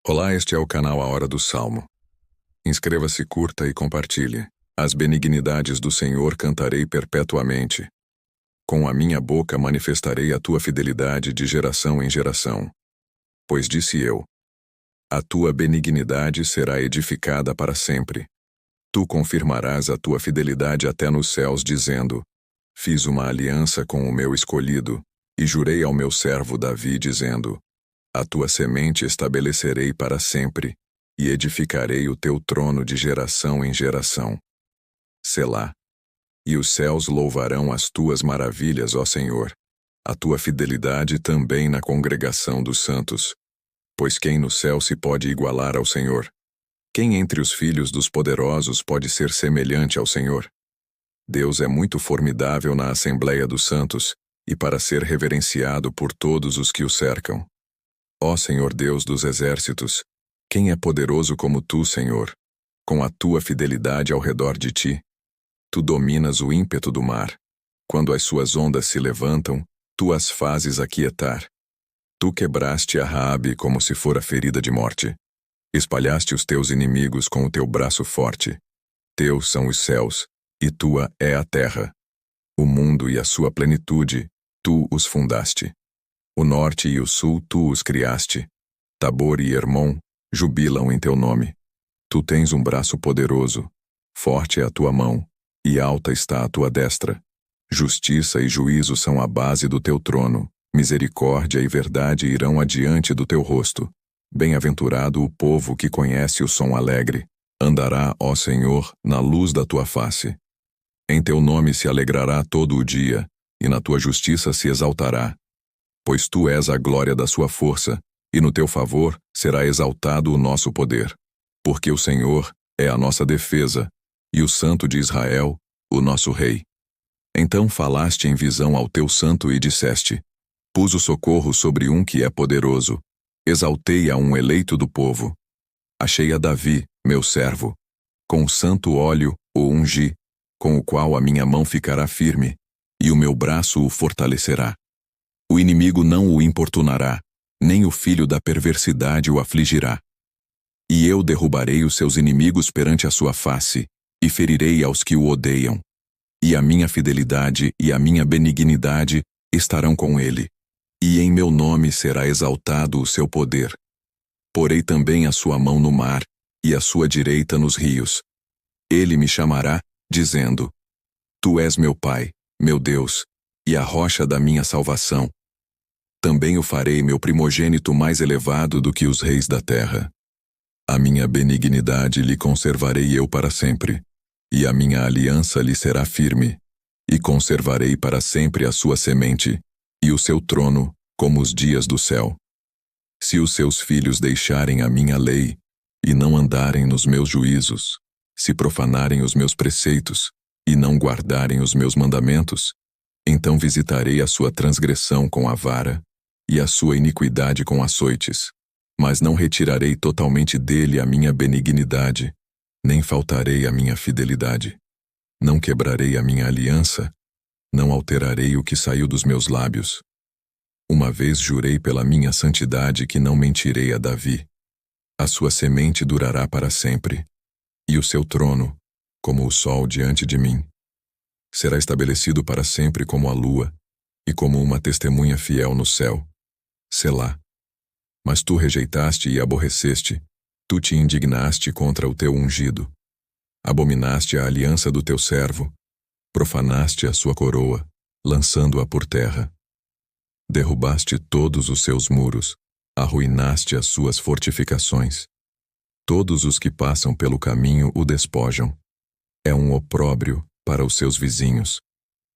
Olá, este é o canal A Hora do Salmo. Inscreva-se, curta e compartilhe. As benignidades do Senhor cantarei perpetuamente. Com a minha boca manifestarei a tua fidelidade de geração em geração. Pois disse eu: a tua benignidade será edificada para sempre. Tu confirmarás a tua fidelidade até nos céus, dizendo: fiz uma aliança com o meu escolhido, e jurei ao meu servo Davi, dizendo: a tua semente estabelecerei para sempre, e edificarei o teu trono de geração em geração. Selá. E os céus louvarão as tuas maravilhas, ó Senhor, a tua fidelidade também na congregação dos santos. Pois quem no céu se pode igualar ao Senhor? Quem entre os filhos dos poderosos pode ser semelhante ao Senhor? Deus é muito formidável na Assembleia dos Santos, e para ser reverenciado por todos os que o cercam. Ó Senhor Deus dos exércitos, quem é poderoso como tu, Senhor, com a tua fidelidade ao redor de ti? Tu dominas o ímpeto do mar. Quando as suas ondas se levantam, tu as fazes aquietar. Tu quebraste a Raabe como se fora ferida de morte. Espalhaste os teus inimigos com o teu braço forte. Teus são os céus, e tua é a terra. O mundo e a sua plenitude, tu os fundaste. O norte e o sul tu os criaste. Tabor e Hermon jubilam em teu nome. Tu tens um braço poderoso, forte é a tua mão, e alta está a tua destra. Justiça e juízo são a base do teu trono, misericórdia e verdade irão adiante do teu rosto. Bem-aventurado o povo que conhece o som alegre. Andará, ó Senhor, na luz da tua face. Em teu nome se alegrará todo o dia, e na tua justiça se exaltará. Pois tu és a glória da sua força, e no teu favor será exaltado o nosso poder. Porque o Senhor é a nossa defesa, e o Santo de Israel, o nosso Rei. Então falaste em visão ao teu santo e disseste: pus o socorro sobre um que é poderoso, exaltei a um eleito do povo. Achei a Davi, meu servo. Com o santo óleo o ungi, com o qual a minha mão ficará firme, e o meu braço o fortalecerá. O inimigo não o importunará, nem o filho da perversidade o afligirá. E eu derrubarei os seus inimigos perante a sua face, e ferirei aos que o odeiam. E a minha fidelidade e a minha benignidade estarão com ele, e em meu nome será exaltado o seu poder. Porei também a sua mão no mar, e a sua direita nos rios. Ele me chamará, dizendo: tu és meu Pai, meu Deus, e a rocha da minha salvação. Também o farei meu primogênito mais elevado do que os reis da terra. A minha benignidade lhe conservarei eu para sempre, e a minha aliança lhe será firme, e conservarei para sempre a sua semente, e o seu trono, como os dias do céu. Se os seus filhos deixarem a minha lei, e não andarem nos meus juízos, se profanarem os meus preceitos, e não guardarem os meus mandamentos, então visitarei a sua transgressão com a vara, e a sua iniquidade com açoites. Mas não retirarei totalmente dele a minha benignidade, nem faltarei a minha fidelidade. Não quebrarei a minha aliança, não alterarei o que saiu dos meus lábios. Uma vez jurei pela minha santidade que não mentirei a Davi. A sua semente durará para sempre, e o seu trono, como o sol diante de mim. Será estabelecido para sempre como a lua, e como uma testemunha fiel no céu. Selá. Mas tu rejeitaste e aborreceste, tu te indignaste contra o teu ungido. Abominaste a aliança do teu servo, profanaste a sua coroa, lançando-a por terra. Derrubaste todos os seus muros, arruinaste as suas fortificações. Todos os que passam pelo caminho o despojam. É um opróbrio para os seus vizinhos.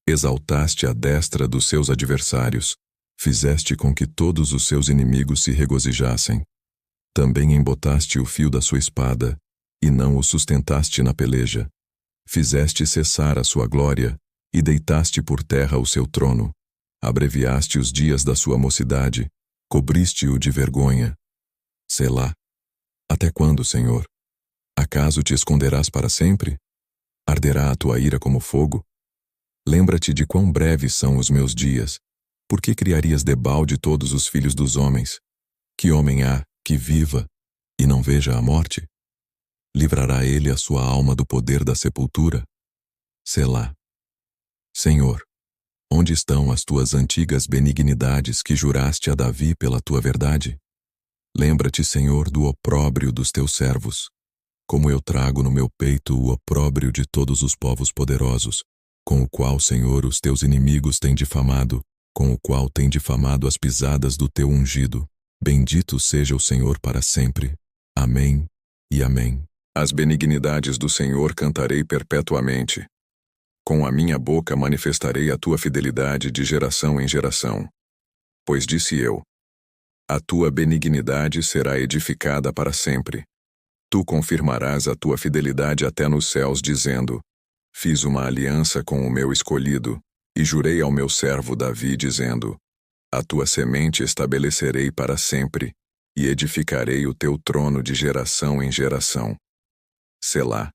Exaltaste a destra dos seus adversários, fizeste com que todos os seus inimigos se regozijassem. Também embotaste o fio da sua espada, e não o sustentaste na peleja. Fizeste cessar a sua glória, e deitaste por terra o seu trono. Abreviaste os dias da sua mocidade, cobriste-o de vergonha. Selá. Até quando, Senhor? Acaso te esconderás para sempre? Arderá a tua ira como fogo? Lembra-te de quão breves são os meus dias. Por que criarias debalde todos os filhos dos homens? Que homem há que viva, e não veja a morte? Livrará ele a sua alma do poder da sepultura? Selá. Senhor, onde estão as tuas antigas benignidades que juraste a Davi pela tua verdade? Lembra-te, Senhor, do opróbrio dos teus servos, como eu trago no meu peito o opróbrio de todos os povos poderosos, com o qual, Senhor, os teus inimigos têm difamado, com o qual têm difamado as pisadas do teu ungido. Bendito seja o Senhor para sempre. Amém e amém. As benignidades do Senhor cantarei perpetuamente. Com a minha boca manifestarei a tua fidelidade de geração em geração. Pois disse eu: a tua benignidade será edificada para sempre. Tu confirmarás a tua fidelidade até nos céus, dizendo: fiz uma aliança com o meu escolhido, e jurei ao meu servo Davi, dizendo: a tua semente estabelecerei para sempre, e edificarei o teu trono de geração em geração. Selá.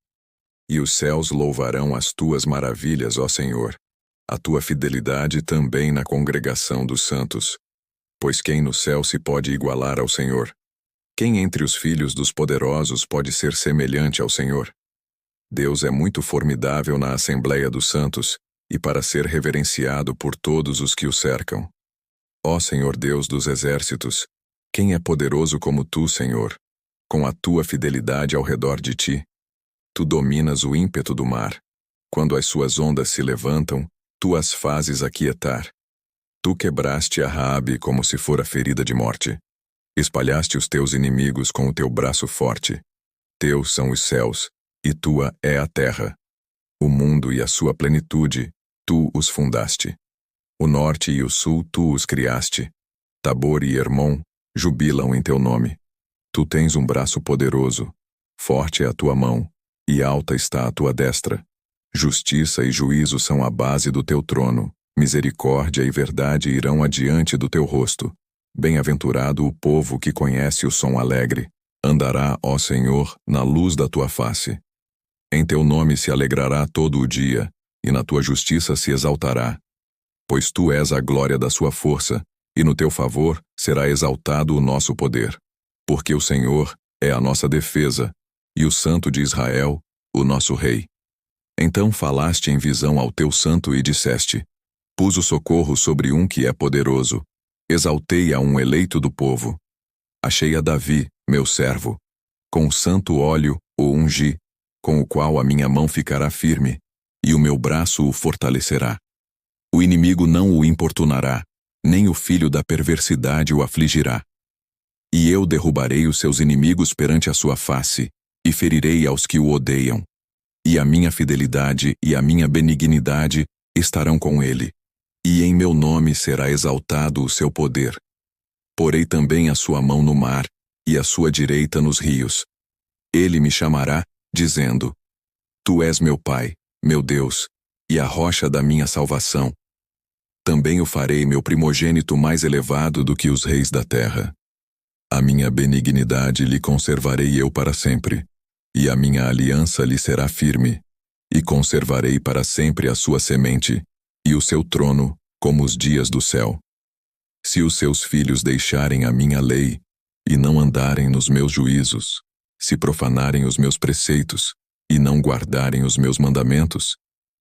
E os céus louvarão as tuas maravilhas, ó Senhor, a tua fidelidade também na congregação dos santos. Pois quem no céu se pode igualar ao Senhor? Quem entre os filhos dos poderosos pode ser semelhante ao Senhor? Deus é muito formidável na assembleia dos santos, e para ser reverenciado por todos os que o cercam. Ó Senhor Deus dos exércitos, quem é poderoso como tu, Senhor, com a tua fidelidade ao redor de ti? Tu dominas o ímpeto do mar. Quando as suas ondas se levantam, tu as fazes aquietar. Tu quebraste a Raabe como se fora ferida de morte. Espalhaste os teus inimigos com o teu braço forte. Teus são os céus, e tua é a terra. O mundo e a sua plenitude, tu os fundaste. O norte e o sul tu os criaste. Tabor e Hermon jubilam em teu nome. Tu tens um braço poderoso, forte é a tua mão, e alta está a tua destra. Justiça e juízo são a base do teu trono. Misericórdia e verdade irão adiante do teu rosto. Bem-aventurado o povo que conhece o som alegre. Andará, ó Senhor, na luz da tua face. Em teu nome se alegrará todo o dia, e na tua justiça se exaltará. Pois tu és a glória da sua força, e no teu favor será exaltado o nosso poder. Porque o Senhor é a nossa defesa, e o Santo de Israel, o nosso Rei. Então falaste em visão ao teu santo e disseste: pus o socorro sobre um que é poderoso. Exaltei a um eleito do povo. Achei a Davi, meu servo. Com o santo óleo o ungi, com o qual a minha mão ficará firme, e o meu braço o fortalecerá. O inimigo não o importunará, nem o filho da perversidade o afligirá. E eu derrubarei os seus inimigos perante a sua face, e ferirei aos que o odeiam. E a minha fidelidade e a minha benignidade estarão com ele, e em meu nome será exaltado o seu poder. Porei também a sua mão no mar, e a sua direita nos rios. Ele me chamará, dizendo: tu és meu Pai, meu Deus, e a rocha da minha salvação. Também o farei meu primogênito mais elevado do que os reis da terra. A minha benignidade lhe conservarei eu para sempre, e a minha aliança lhe será firme, e conservarei para sempre a sua semente, e o seu trono, como os dias do céu. Se os seus filhos deixarem a minha lei, e não andarem nos meus juízos, se profanarem os meus preceitos, e não guardarem os meus mandamentos,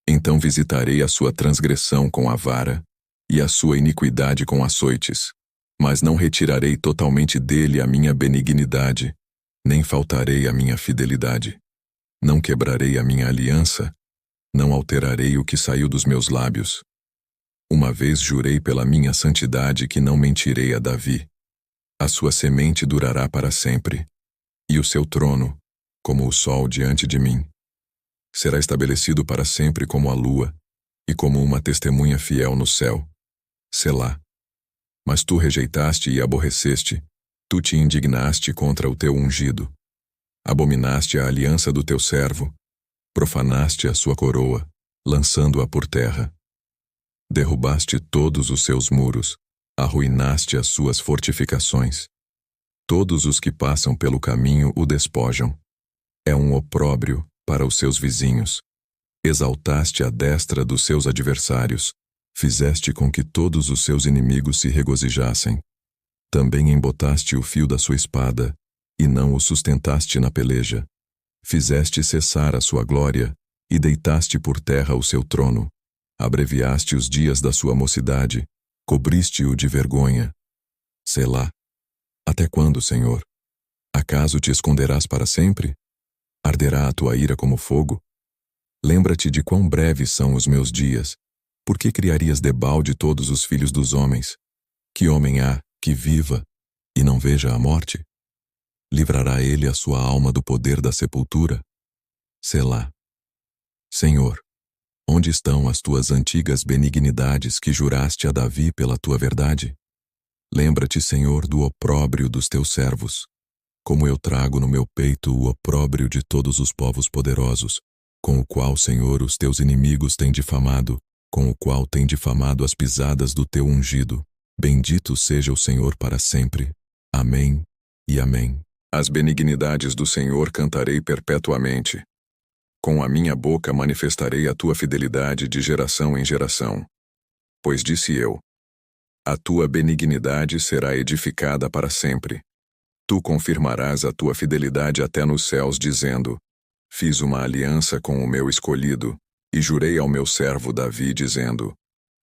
então visitarei a sua transgressão com a vara, e a sua iniquidade com açoites, mas não retirarei totalmente dele a minha benignidade, nem faltarei a minha fidelidade. Não quebrarei a minha aliança, não alterarei o que saiu dos meus lábios. Uma vez jurei pela minha santidade que não mentirei a Davi. A sua semente durará para sempre, e o seu trono, como o sol diante de mim. Será estabelecido para sempre como a lua, e como uma testemunha fiel no céu. Selá. Mas tu rejeitaste e aborreceste, tu te indignaste contra o teu ungido. Abominaste a aliança do teu servo, profanaste a sua coroa, lançando-a por terra. Derrubaste todos os seus muros, arruinaste as suas fortificações. Todos os que passam pelo caminho o despojam. É um opróbrio para os seus vizinhos. Exaltaste a destra dos seus adversários, fizeste com que todos os seus inimigos se regozijassem. Também embotaste o fio da sua espada, e não o sustentaste na peleja. Fizeste cessar a sua glória, e deitaste por terra o seu trono. Abreviaste os dias da sua mocidade, cobriste-o de vergonha. Selá. Até quando, Senhor? Acaso te esconderás para sempre? Arderá a tua ira como fogo? Lembra-te de quão breves são os meus dias. Por que criarias debalde todos os filhos dos homens? Que homem há que viva e não veja a morte? Livrará ele a sua alma do poder da sepultura? Selá. Senhor, onde estão as tuas antigas benignidades que juraste a Davi pela tua verdade? Lembra-te, Senhor, do opróbrio dos teus servos. Como eu trago no meu peito o opróbrio de todos os povos poderosos, com o qual, Senhor, os teus inimigos têm difamado, com o qual têm difamado as pisadas do teu ungido. Bendito seja o Senhor para sempre. Amém e amém. As benignidades do Senhor cantarei perpetuamente. Com a minha boca manifestarei a tua fidelidade de geração em geração. Pois disse eu: a tua benignidade será edificada para sempre. Tu confirmarás a tua fidelidade até nos céus, dizendo: fiz uma aliança com o meu escolhido, e jurei ao meu servo Davi, dizendo: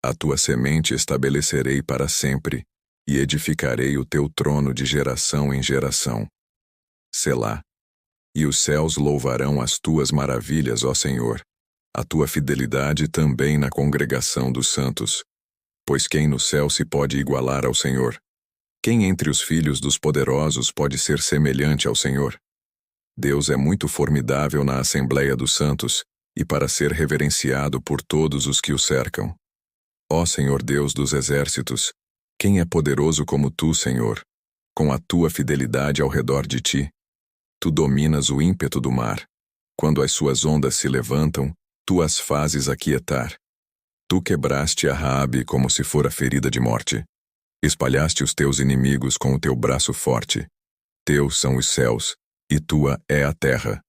a tua semente estabelecerei para sempre, e edificarei o teu trono de geração em geração. Selá. E os céus louvarão as tuas maravilhas, ó Senhor, a tua fidelidade também na congregação dos santos. Pois quem no céu se pode igualar ao Senhor? Quem entre os filhos dos poderosos pode ser semelhante ao Senhor? Deus é muito formidável na Assembleia dos Santos, e para ser reverenciado por todos os que o cercam. Ó Senhor Deus dos exércitos, quem é poderoso como tu, Senhor, com a tua fidelidade ao redor de ti? Tu dominas o ímpeto do mar. Quando as suas ondas se levantam, tu as fazes aquietar. Tu quebraste a Raabe como se fora ferida de morte. Espalhaste os teus inimigos com o teu braço forte. Teus são os céus, e tua é a terra.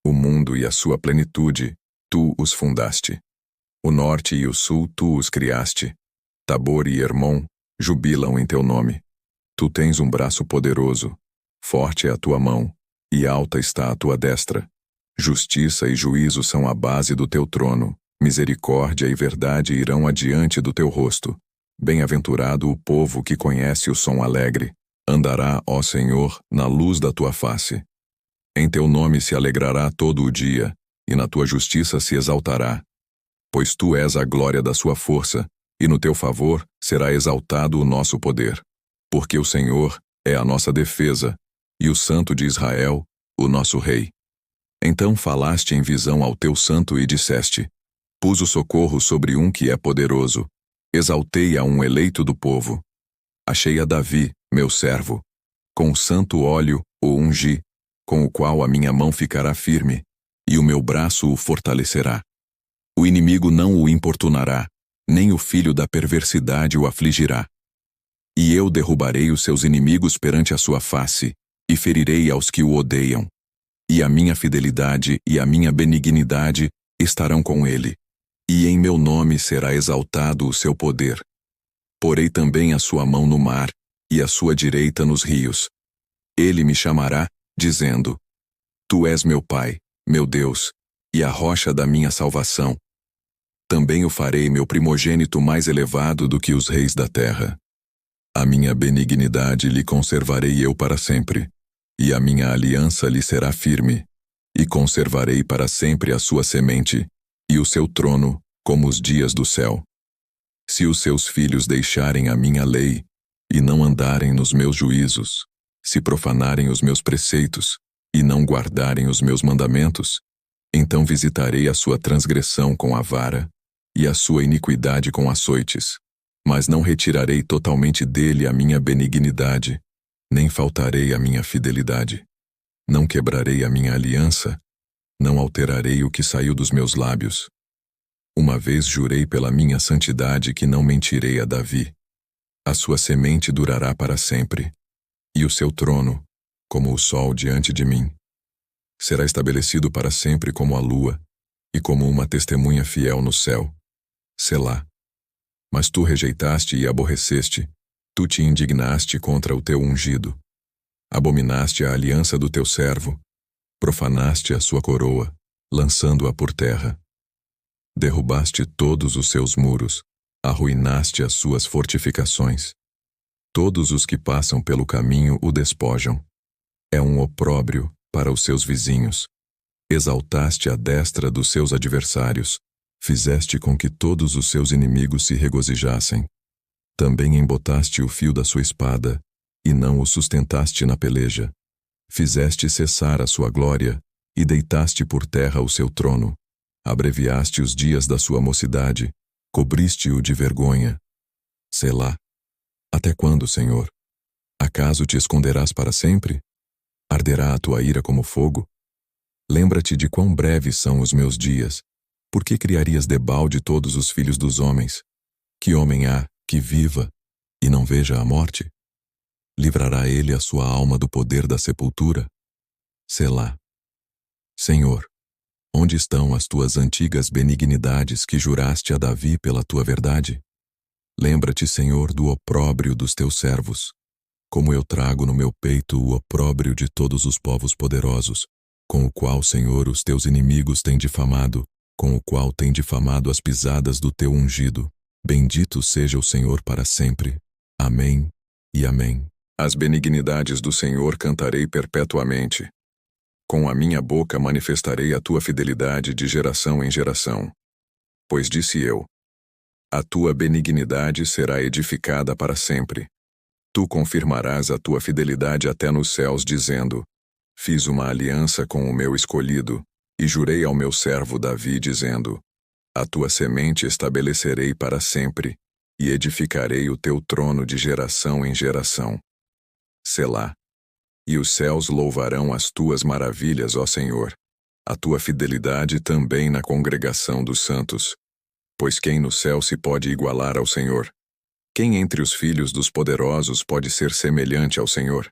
O mundo e a sua plenitude, tu os fundaste. O norte e o sul, tu os criaste. Tabor e Hermon jubilam em teu nome. Tu tens um braço poderoso, forte é a tua mão, e alta está a tua destra. Justiça e juízo são a base do teu trono. Misericórdia e verdade irão adiante do teu rosto. Bem-aventurado o povo que conhece o som alegre. Andará, ó Senhor, na luz da tua face. Em teu nome se alegrará todo o dia, e na tua justiça se exaltará. Pois tu és a glória da sua força, e no teu favor será exaltado o nosso poder. Porque o Senhor é a nossa defesa, e o Santo de Israel, o nosso Rei. Então falaste em visão ao teu santo e disseste: pus o socorro sobre um que é poderoso. Exaltei a um eleito do povo. Achei a Davi, meu servo. Com o santo óleo o ungi, com o qual a minha mão ficará firme, e o meu braço o fortalecerá. O inimigo não o importunará, nem o filho da perversidade o afligirá. E eu derrubarei os seus inimigos perante a sua face, e ferirei aos que o odeiam. E a minha fidelidade e a minha benignidade estarão com ele. E em meu nome será exaltado o seu poder. Porei também a sua mão no mar, e a sua direita nos rios. Ele me chamará, dizendo: tu és meu Pai, meu Deus, e a rocha da minha salvação. Também o farei meu primogênito mais elevado do que os reis da terra. A minha benignidade lhe conservarei eu para sempre, e a minha aliança lhe será firme, e conservarei para sempre a sua semente, e o seu trono, como os dias do céu. Se os seus filhos deixarem a minha lei, e não andarem nos meus juízos, se profanarem os meus preceitos, e não guardarem os meus mandamentos, então visitarei a sua transgressão com a vara, e a sua iniquidade com açoites. Mas não retirarei totalmente dele a minha benignidade, nem faltarei a minha fidelidade. Não quebrarei a minha aliança, não alterarei o que saiu dos meus lábios. Uma vez jurei pela minha santidade que não mentirei a Davi. A sua semente durará para sempre, e o seu trono, como o sol diante de mim. Será estabelecido para sempre como a lua, e como uma testemunha fiel no céu. Selá. Mas tu rejeitaste e aborreceste, tu te indignaste contra o teu ungido. Abominaste a aliança do teu servo, profanaste a sua coroa, lançando-a por terra. Derrubaste todos os seus muros, arruinaste as suas fortificações. Todos os que passam pelo caminho o despojam. É um opróbrio para os seus vizinhos. Exaltaste a destra dos seus adversários, fizeste com que todos os seus inimigos se regozijassem. Também embotaste o fio da sua espada, e não o sustentaste na peleja. Fizeste cessar a sua glória, e deitaste por terra o seu trono. Abreviaste os dias da sua mocidade, cobriste-o de vergonha. Selá. Até quando, Senhor? Acaso te esconderás para sempre? Arderá a tua ira como fogo? Lembra-te de quão breves são os meus dias. Por que criarias debalde todos os filhos dos homens? Que homem há que viva e não veja a morte? Livrará ele a sua alma do poder da sepultura? Selá. Senhor, onde estão as tuas antigas benignidades que juraste a Davi pela tua verdade? Lembra-te, Senhor, do opróbrio dos teus servos. Como eu trago no meu peito o opróbrio de todos os povos poderosos, com o qual, Senhor, os teus inimigos têm difamado, com o qual têm difamado as pisadas do teu ungido. Bendito seja o Senhor para sempre. Amém e amém. As benignidades do Senhor cantarei perpetuamente. Com a minha boca manifestarei a tua fidelidade de geração em geração. Pois disse eu: a tua benignidade será edificada para sempre. Tu confirmarás a tua fidelidade até nos céus, dizendo: fiz uma aliança com o meu escolhido, e jurei ao meu servo Davi, dizendo: a tua semente estabelecerei para sempre, e edificarei o teu trono de geração em geração. Selá. E os céus louvarão as tuas maravilhas, ó Senhor, a tua fidelidade também na congregação dos santos. Pois quem no céu se pode igualar ao Senhor? Quem entre os filhos dos poderosos pode ser semelhante ao Senhor?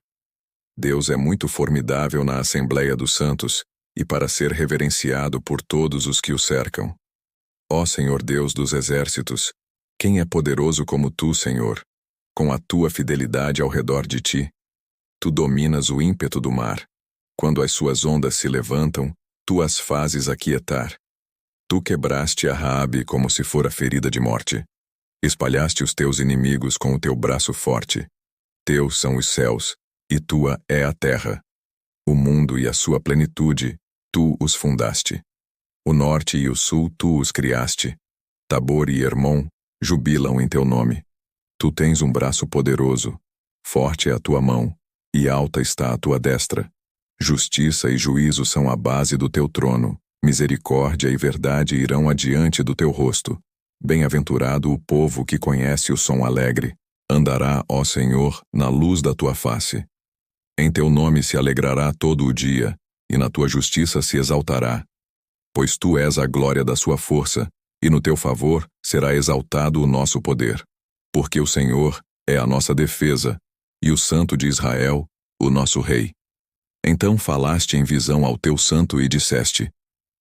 Deus é muito formidável na assembleia dos santos, e para ser reverenciado por todos os que o cercam. Ó Senhor Deus dos exércitos, quem é poderoso como tu, Senhor, com a tua fidelidade ao redor de ti? Tu dominas o ímpeto do mar. Quando as suas ondas se levantam, tu as fazes aquietar. Tu quebraste a Raabe como se fora ferida de morte. Espalhaste os teus inimigos com o teu braço forte. Teus são os céus, e tua é a terra. O mundo e a sua plenitude, tu os fundaste. O norte e o sul tu os criaste. Tabor e Hermon jubilam em teu nome. Tu tens um braço poderoso, forte é a tua mão, e alta está a tua destra. Justiça e juízo são a base do teu trono. Misericórdia e verdade irão adiante do teu rosto. Bem-aventurado o povo que conhece o som alegre. Andará, ó Senhor, na luz da tua face. Em teu nome se alegrará todo o dia, e na tua justiça se exaltará. Pois tu és a glória da sua força, e no teu favor será exaltado o nosso poder. Porque o Senhor é a nossa defesa, e o Santo de Israel, o nosso Rei. Então falaste em visão ao teu santo e disseste: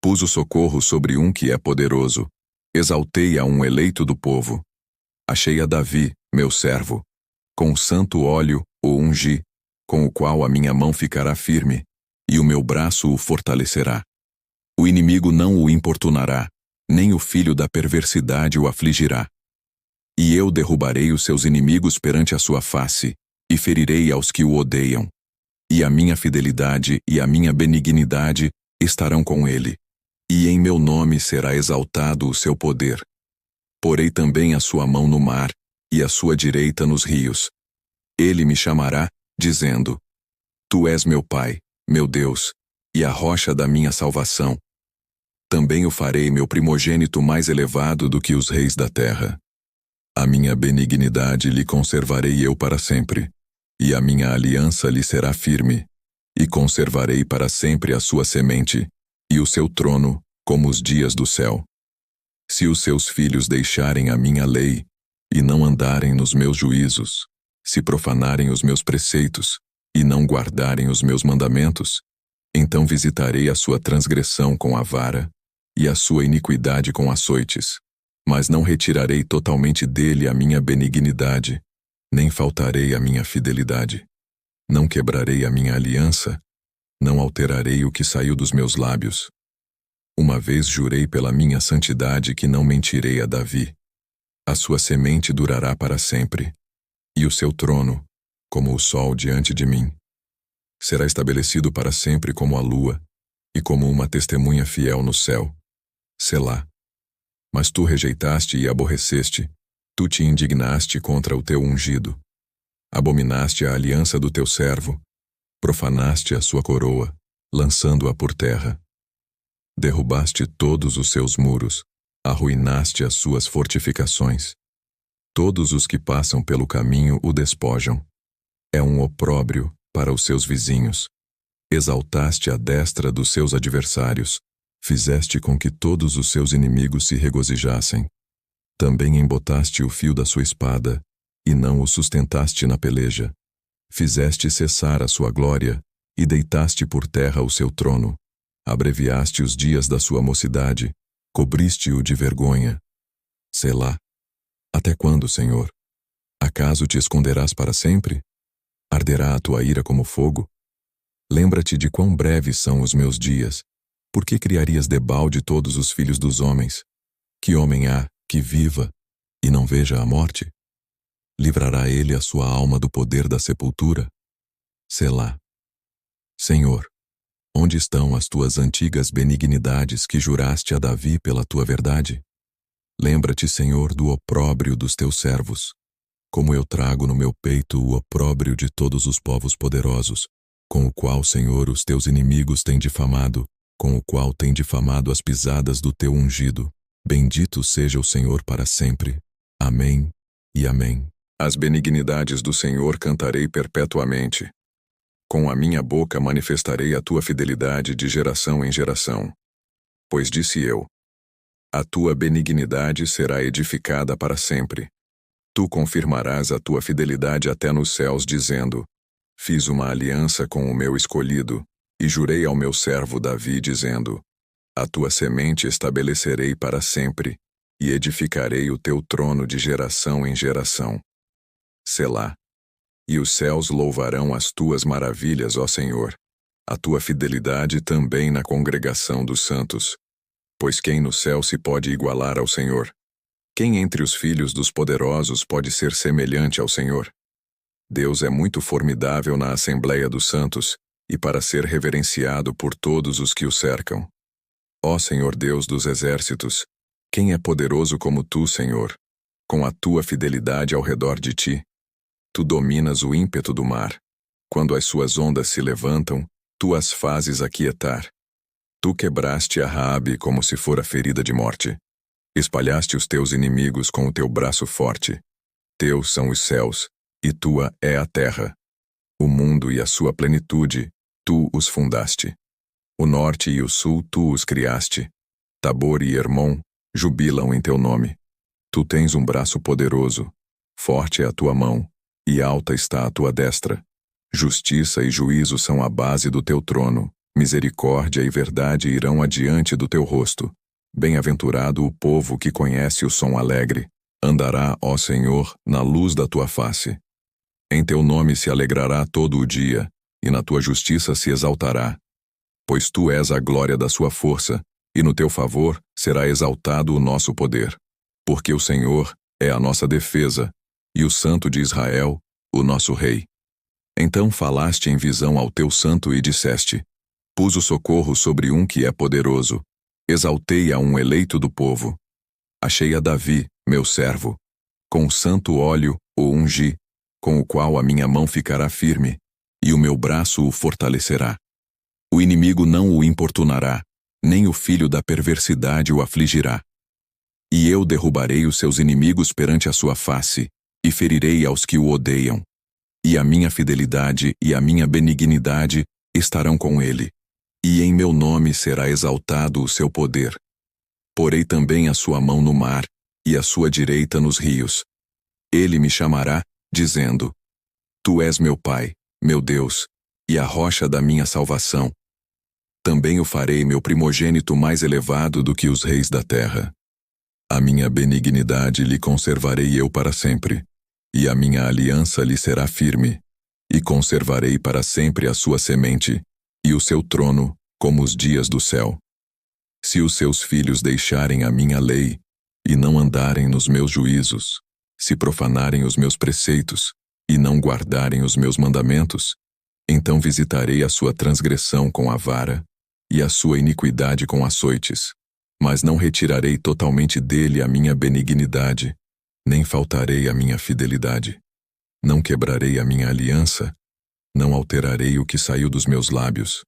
pus o socorro sobre um que é poderoso. Exaltei a um eleito do povo. Achei a Davi, meu servo. Com o santo óleo o ungi, com o qual a minha mão ficará firme, e o meu braço o fortalecerá. O inimigo não o importunará, nem o filho da perversidade o afligirá. E eu derrubarei os seus inimigos perante a sua face, e ferirei aos que o odeiam. E a minha fidelidade e a minha benignidade estarão com ele. E em meu nome será exaltado o seu poder. Porei também a sua mão no mar, e a sua direita nos rios. Ele me chamará, dizendo: tu és meu Pai, meu Deus, e a rocha da minha salvação. Também o farei meu primogênito mais elevado do que os reis da terra. A minha benignidade lhe conservarei eu para sempre, e a minha aliança lhe será firme, e conservarei para sempre a sua semente, e o seu trono, como os dias do céu. Se os seus filhos deixarem a minha lei, e não andarem nos meus juízos, se profanarem os meus preceitos, e não guardarem os meus mandamentos, então visitarei a sua transgressão com a vara, e a sua iniquidade com açoites, mas não retirarei totalmente dele a minha benignidade, nem faltarei a minha fidelidade. Não quebrarei a minha aliança, não alterarei o que saiu dos meus lábios. Uma vez jurei pela minha santidade que não mentirei a Davi. A sua semente durará para sempre, e o seu trono, como o sol diante de mim, será estabelecido para sempre como a lua, e como uma testemunha fiel no céu. Selá. Mas tu rejeitaste e aborreceste, tu te indignaste contra o teu ungido. Abominaste a aliança do teu servo, profanaste a sua coroa, lançando-a por terra. Derrubaste todos os seus muros, arruinaste as suas fortificações. Todos os que passam pelo caminho o despojam. É um opróbrio para os seus vizinhos. Exaltaste a destra dos seus adversários, fizeste com que todos os seus inimigos se regozijassem. Também embotaste o fio da sua espada, e não o sustentaste na peleja. Fizeste cessar a sua glória, e deitaste por terra o seu trono. Abreviaste os dias da sua mocidade, cobriste-o de vergonha. Selá. Até quando, Senhor? Acaso te esconderás para sempre? Arderá a tua ira como fogo? Lembra-te de quão breves são os meus dias. Por que criarias debalde todos os filhos dos homens? Que homem há que viva e não veja a morte? Livrará ele a sua alma do poder da sepultura? Selá. Senhor, onde estão as tuas antigas benignidades que juraste a Davi pela tua verdade? Lembra-te, Senhor, do opróbrio dos teus servos. Como eu trago no meu peito o opróbrio de todos os povos poderosos, com o qual, Senhor, os teus inimigos têm difamado, com o qual têm difamado as pisadas do teu ungido. Bendito seja o Senhor para sempre. Amém e amém. As benignidades do Senhor cantarei perpetuamente. Com a minha boca manifestarei a tua fidelidade de geração em geração. Pois disse eu: a tua benignidade será edificada para sempre. Tu confirmarás a tua fidelidade até nos céus, dizendo: fiz uma aliança com o meu escolhido, e jurei ao meu servo Davi, dizendo: a tua semente estabelecerei para sempre, e edificarei o teu trono de geração em geração. Selá. E os céus louvarão as tuas maravilhas, ó Senhor, a tua fidelidade também na congregação dos santos. Pois quem no céu se pode igualar ao Senhor? Quem entre os filhos dos poderosos pode ser semelhante ao Senhor? Deus é muito formidável na Assembleia dos Santos, e para ser reverenciado por todos os que o cercam. Ó Senhor Deus dos exércitos, quem é poderoso como tu, Senhor, com a tua fidelidade ao redor de ti? Tu dominas o ímpeto do mar. Quando as suas ondas se levantam, tu as fazes aquietar. Tu quebraste a Raabe como se fora ferida de morte. Espalhaste os teus inimigos com o teu braço forte. Teus são os céus, e tua é a terra. O mundo e a sua plenitude, tu os fundaste. O norte e o sul tu os criaste. Tabor e Hermon jubilam em teu nome. Tu tens um braço poderoso, forte é a tua mão, e alta está a tua destra. Justiça e juízo são a base do teu trono. Misericórdia e verdade irão adiante do teu rosto. Bem-aventurado o povo que conhece o som alegre. Andará, ó Senhor, na luz da tua face. Em teu nome se alegrará todo o dia, e na tua justiça se exaltará. Pois tu és a glória da sua força, e no teu favor será exaltado o nosso poder. Porque o Senhor é a nossa defesa, e o Santo de Israel, o nosso Rei. Então falaste em visão ao teu santo e disseste: pus o socorro sobre um que é poderoso. Exaltei a um eleito do povo. Achei a Davi, meu servo. Com o santo óleo o ungi, com o qual a minha mão ficará firme, e o meu braço o fortalecerá. O inimigo não o importunará, nem o filho da perversidade o afligirá. E eu derrubarei os seus inimigos perante a sua face, e ferirei aos que o odeiam. E a minha fidelidade e a minha benignidade estarão com ele, e em meu nome será exaltado o seu poder. Porei também a sua mão no mar, e a sua direita nos rios. Ele me chamará, dizendo: tu és meu Pai, meu Deus, e a rocha da minha salvação. Também o farei meu primogênito mais elevado do que os reis da terra. A minha benignidade lhe conservarei eu para sempre, e a minha aliança lhe será firme. e conservarei para sempre a sua semente, e o seu trono, como os dias do céu. Se os seus filhos deixarem a minha lei, e não andarem nos meus juízos, se profanarem os meus preceitos, e não guardarem os meus mandamentos, então visitarei a sua transgressão com a vara, e a sua iniquidade com açoites, mas não retirarei totalmente dele a minha benignidade, nem faltarei a minha fidelidade. Não quebrarei a minha aliança, não alterarei o que saiu dos meus lábios.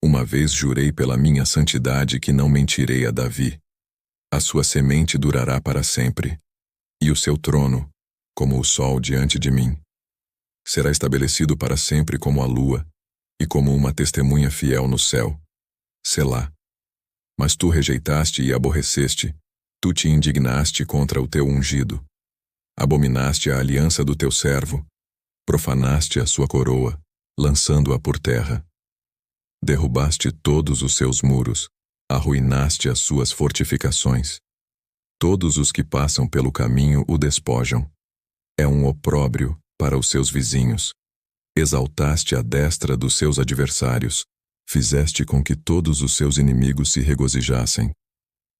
Uma vez jurei pela minha santidade que não mentirei a Davi. A sua semente durará para sempre, e o seu trono, como o sol diante de mim. Será estabelecido para sempre como a lua, e como uma testemunha fiel no céu. Selá. Mas tu rejeitaste e aborreceste, tu te indignaste contra o teu ungido. Abominaste a aliança do teu servo, profanaste a sua coroa, lançando-a por terra. Derrubaste todos os seus muros, arruinaste as suas fortificações. Todos os que passam pelo caminho o despojam. É um opróbrio para os seus vizinhos. Exaltaste a destra dos seus adversários, fizeste com que todos os seus inimigos se regozijassem.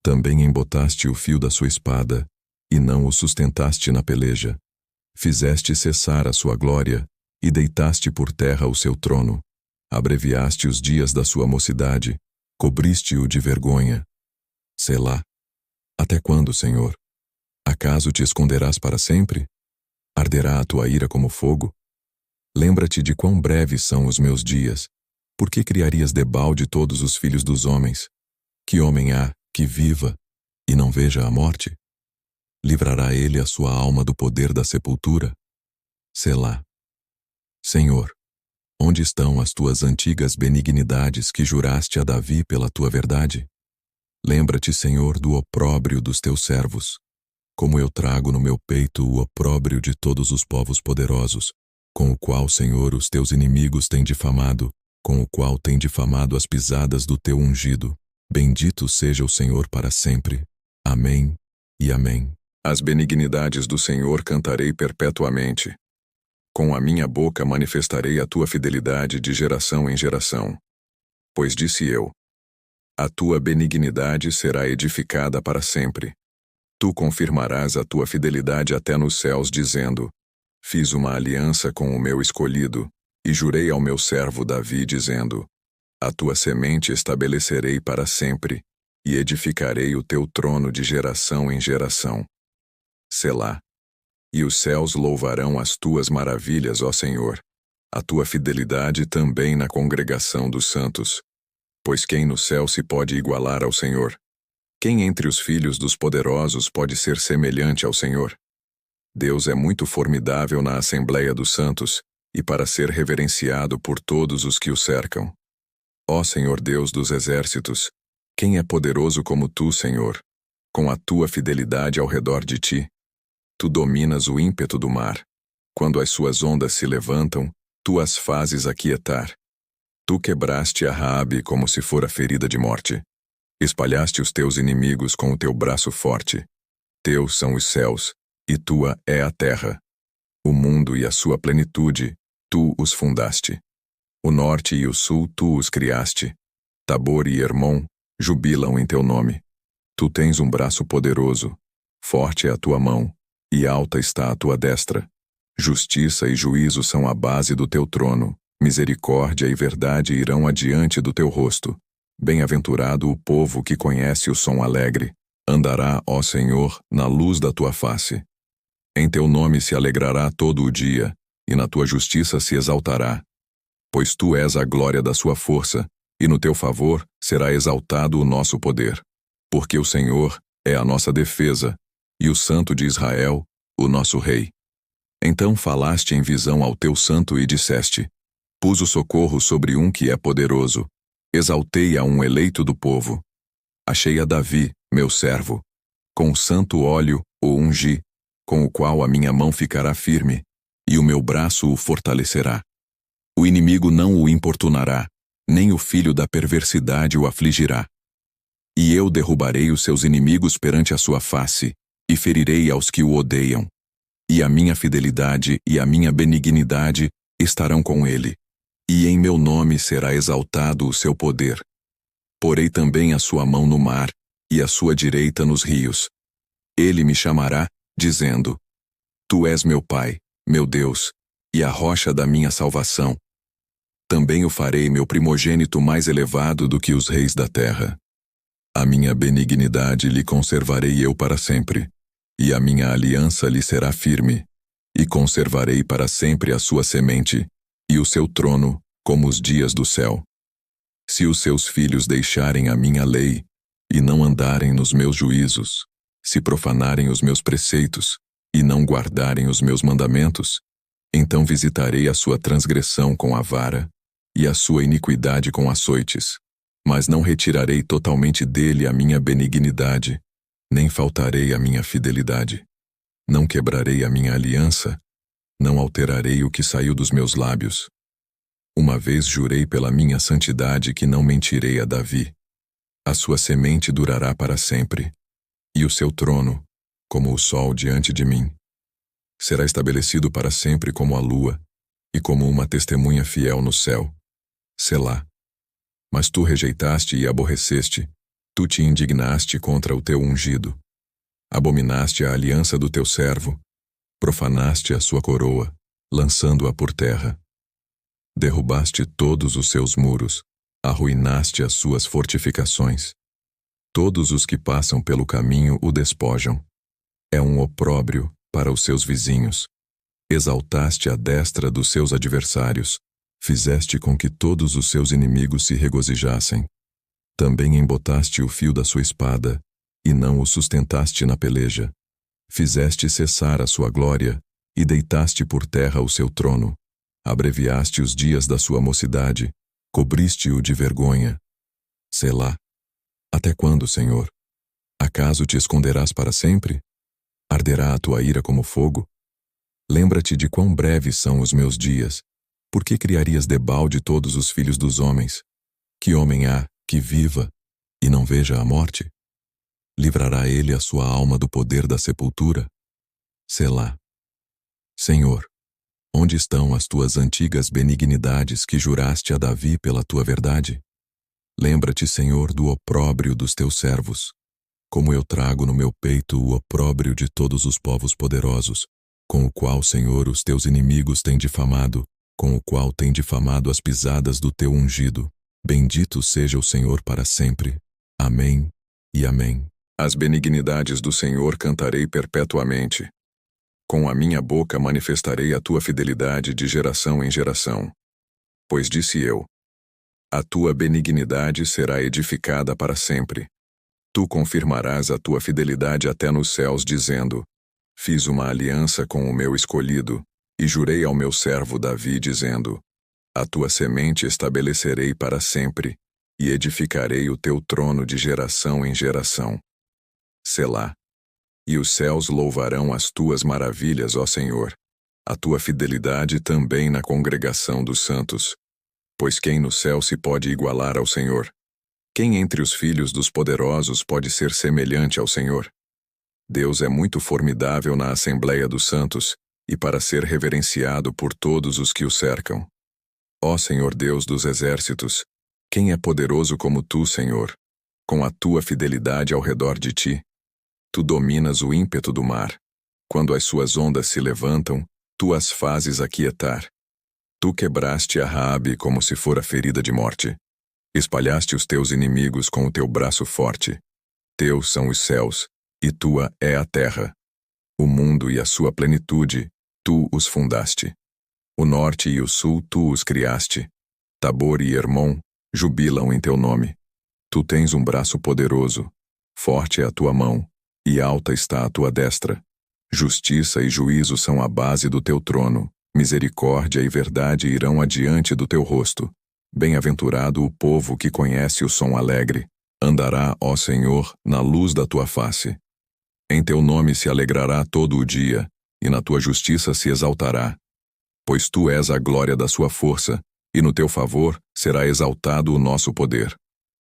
Também embotaste o fio da sua espada, e não o sustentaste na peleja. Fizeste cessar a sua glória, e deitaste por terra o seu trono. Abreviaste os dias da sua mocidade, cobriste-o de vergonha. Selá. Até quando, Senhor? Acaso te esconderás para sempre? Arderá a tua ira como fogo? Lembra-te de quão breves são os meus dias. Por que criarias debalde todos os filhos dos homens? Que homem há que viva e não veja a morte? Livrará ele a sua alma do poder da sepultura? Selá. Senhor, onde estão as tuas antigas benignidades que juraste a Davi pela tua verdade? Lembra-te, Senhor, do opróbrio dos teus servos, como eu trago no meu peito o opróbrio de todos os povos poderosos, com o qual, Senhor, os teus inimigos têm difamado, com o qual têm difamado as pisadas do teu ungido. Bendito seja o Senhor para sempre. Amém e amém. As benignidades do Senhor cantarei perpetuamente. Com a minha boca manifestarei a tua fidelidade de geração em geração. Pois disse eu: a tua benignidade será edificada para sempre. Tu confirmarás a tua fidelidade até nos céus, dizendo: fiz uma aliança com o meu escolhido, e jurei ao meu servo Davi, dizendo: a tua semente estabelecerei para sempre, e edificarei o teu trono de geração em geração. Selá. E os céus louvarão as tuas maravilhas, ó Senhor, a tua fidelidade também na congregação dos santos. Pois quem no céu se pode igualar ao Senhor? Quem entre os filhos dos poderosos pode ser semelhante ao Senhor? Deus é muito formidável na Assembleia dos Santos, e para ser reverenciado por todos os que o cercam. Ó Senhor Deus dos exércitos, quem é poderoso como tu, Senhor, com a tua fidelidade ao redor de ti? Tu dominas o ímpeto do mar. Quando as suas ondas se levantam, tu as fazes aquietar. Tu quebraste a Raabe como se fora ferida de morte. Espalhaste os teus inimigos com o teu braço forte. Teus são os céus, e tua é a terra. O mundo e a sua plenitude, tu os fundaste. O norte e o sul tu os criaste. Tabor e Hermon jubilam em teu nome. Tu tens um braço poderoso, forte é a tua mão, e alta está a tua destra. Justiça e juízo são a base do teu trono. Misericórdia e verdade irão adiante do teu rosto. Bem-aventurado o povo que conhece o som alegre. Andará, ó Senhor, na luz da tua face. Em teu nome se alegrará todo o dia, e na tua justiça se exaltará. Pois tu és a glória da sua força, e no teu favor será exaltado o nosso poder. Porque o Senhor é a nossa defesa, e o Santo de Israel, o nosso Rei. Então falaste em visão ao teu santo e disseste: pus o socorro sobre um que é poderoso. Exaltei a um eleito do povo. Achei a Davi, meu servo. Com o santo óleo o ungi, com o qual a minha mão ficará firme, e o meu braço o fortalecerá. O inimigo não o importunará, nem o filho da perversidade o afligirá. E eu derrubarei os seus inimigos perante a sua face, e ferirei aos que o odeiam. E a minha fidelidade e a minha benignidade estarão com ele, e em meu nome será exaltado o seu poder. Porei também a sua mão no mar, e a sua direita nos rios. Ele me chamará, dizendo: Tu és meu Pai, meu Deus, e a rocha da minha salvação. Também o farei meu primogênito mais elevado do que os reis da terra. A minha benignidade lhe conservarei eu para sempre, e a minha aliança lhe será firme, e conservarei para sempre a sua semente, e o seu trono, como os dias do céu. Se os seus filhos deixarem a minha lei, e não andarem nos meus juízos, se profanarem os meus preceitos, e não guardarem os meus mandamentos, então visitarei a sua transgressão com a vara, e a sua iniquidade com açoites. Mas não retirarei totalmente dele a minha benignidade, nem faltarei a minha fidelidade. Não quebrarei a minha aliança, não alterarei o que saiu dos meus lábios. Uma vez jurei pela minha santidade que não mentirei a Davi. A sua semente durará para sempre, e o seu trono, como o sol diante de mim. Será estabelecido para sempre como a lua, e como uma testemunha fiel no céu. Selá. Mas tu rejeitaste e aborreceste, tu te indignaste contra o teu ungido. Abominaste a aliança do teu servo, profanaste a sua coroa, lançando-a por terra. Derrubaste todos os seus muros, arruinaste as suas fortificações. Todos os que passam pelo caminho o despojam. É um opróbrio para os seus vizinhos. Exaltaste a destra dos seus adversários, fizeste com que todos os seus inimigos se regozijassem. Também embotaste o fio da sua espada, e não o sustentaste na peleja. Fizeste cessar a sua glória, e deitaste por terra o seu trono. Abreviaste os dias da sua mocidade, cobriste-o de vergonha. Selá. Até quando, Senhor? Acaso te esconderás para sempre? Arderá a tua ira como fogo? Lembra-te de quão breves são os meus dias. Por que criarias debalde todos os filhos dos homens? Que homem há que viva e não veja a morte? Livrará ele a sua alma do poder da sepultura? Selá. Senhor, onde estão as tuas antigas benignidades que juraste a Davi pela tua verdade? Lembra-te, Senhor, do opróbrio dos teus servos, como eu trago no meu peito o opróbrio de todos os povos poderosos, com o qual, Senhor, os teus inimigos têm difamado, com o qual têm difamado as pisadas do teu ungido. Bendito seja o Senhor para sempre. Amém e amém. As benignidades do Senhor cantarei perpetuamente. Com a minha boca manifestarei a tua fidelidade de geração em geração. Pois disse eu: a tua benignidade será edificada para sempre. Tu confirmarás a tua fidelidade até nos céus, dizendo: fiz uma aliança com o meu escolhido, e jurei ao meu servo Davi, dizendo: a tua semente estabelecerei para sempre, e edificarei o teu trono de geração em geração. Selá. E os céus louvarão as tuas maravilhas, ó Senhor, a tua fidelidade também na congregação dos santos. Pois quem no céu se pode igualar ao Senhor? Quem entre os filhos dos poderosos pode ser semelhante ao Senhor? Deus é muito formidável na assembleia dos santos, e para ser reverenciado por todos os que o cercam. Ó Senhor Deus dos exércitos, quem é poderoso como tu, Senhor, com a tua fidelidade ao redor de ti? Tu dominas o ímpeto do mar. Quando as suas ondas se levantam, tu as fazes aquietar. Tu quebraste a Raabe como se fora ferida de morte. Espalhaste os teus inimigos com o teu braço forte. Teus são os céus, e tua é a terra. O mundo e a sua plenitude, tu os fundaste. O norte e o sul tu os criaste. Tabor e Hermon jubilam em teu nome. Tu tens um braço poderoso, forte é a tua mão, e alta está a tua destra. Justiça e juízo são a base do teu trono. Misericórdia e verdade irão adiante do teu rosto. Bem-aventurado o povo que conhece o som alegre. Andará, ó Senhor, na luz da tua face. Em teu nome se alegrará todo o dia, e na tua justiça se exaltará. Pois tu és a glória da sua força, e no teu favor será exaltado o nosso poder.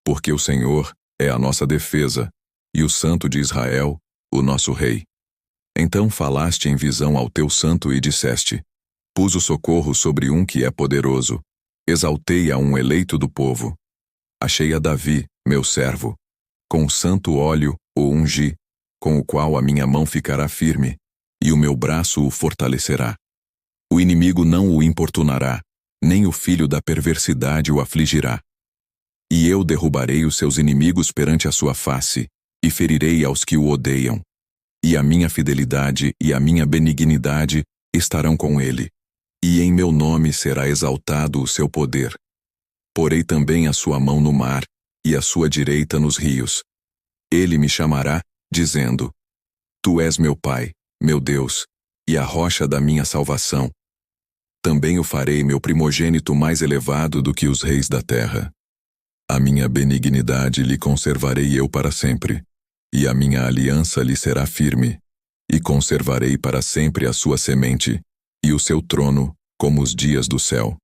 Porque o Senhor é a nossa defesa, e o Santo de Israel, o nosso Rei. Então falaste em visão ao teu santo e disseste: Pus o socorro sobre um que é poderoso. Exaltei a um eleito do povo. Achei a Davi, meu servo. Com o santo óleo o ungi, com o qual a minha mão ficará firme, e o meu braço o fortalecerá. O inimigo não o importunará, nem o filho da perversidade o afligirá. E eu derrubarei os seus inimigos perante a sua face, e ferirei aos que o odeiam. E a minha fidelidade e a minha benignidade estarão com ele. E em meu nome será exaltado o seu poder. Porei também a sua mão no mar, e a sua direita nos rios. Ele me chamará, dizendo: Tu és meu Pai, meu Deus, e a rocha da minha salvação. Também o farei meu primogênito mais elevado do que os reis da terra. A minha benignidade lhe conservarei eu para sempre, e a minha aliança lhe será firme, e conservarei para sempre a sua semente, e o seu trono, como os dias do céu.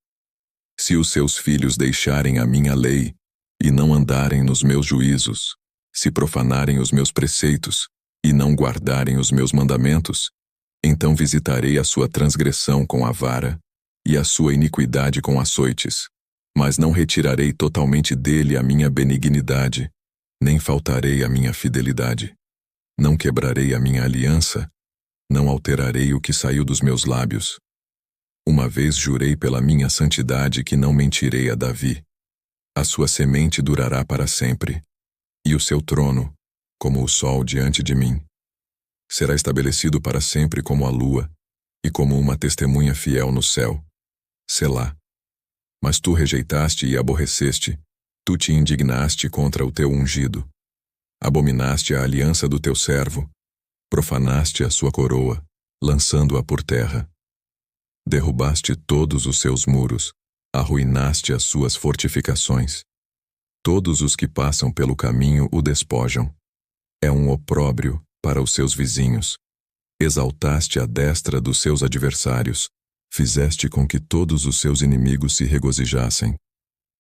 Se os seus filhos deixarem a minha lei, e não andarem nos meus juízos, se profanarem os meus preceitos, e não guardarem os meus mandamentos, então visitarei a sua transgressão com a vara, e a sua iniquidade com açoites, mas não retirarei totalmente dele a minha benignidade, nem faltarei a minha fidelidade. Não quebrarei a minha aliança, não alterarei o que saiu dos meus lábios. Uma vez jurei pela minha santidade que não mentirei a Davi. A sua semente durará para sempre, e o seu trono, como o sol diante de mim. Será estabelecido para sempre como a lua, e como uma testemunha fiel no céu. Selá. Mas tu rejeitaste e aborreceste, tu te indignaste contra o teu ungido. Abominaste a aliança do teu servo, profanaste a sua coroa, lançando-a por terra. Derrubaste todos os seus muros, arruinaste as suas fortificações. Todos os que passam pelo caminho o despojam. É um opróbrio para os seus vizinhos. Exaltaste a destra dos seus adversários, fizeste com que todos os seus inimigos se regozijassem.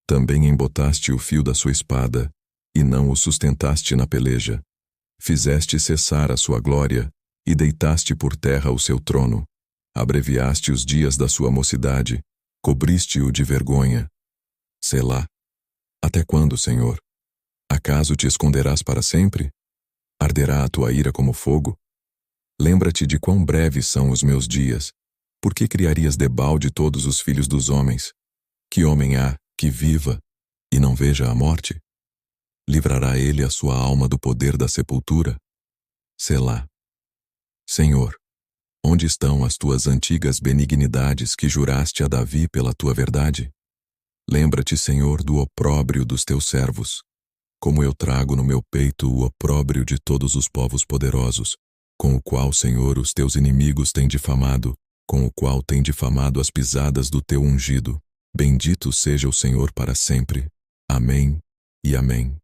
Também embotaste o fio da sua espada, e não o sustentaste na peleja. Fizeste cessar a sua glória, e deitaste por terra o seu trono. Abreviaste os dias da sua mocidade, cobriste-o de vergonha. Selá. Até quando, Senhor? Acaso te esconderás para sempre? Arderá a tua ira como fogo? Lembra-te de quão breves são os meus dias. Por que criarias debalde todos os filhos dos homens? Que homem há que viva e não veja a morte? Livrará ele a sua alma do poder da sepultura? Selá. Senhor, onde estão as tuas antigas benignidades que juraste a Davi pela tua verdade? Lembra-te, Senhor, do opróbrio dos teus servos. Como eu trago no meu peito o opróbrio de todos os povos poderosos, com o qual, Senhor, os teus inimigos têm difamado, com o qual têm difamado as pisadas do teu ungido. Bendito seja o Senhor para sempre. Amém e amém.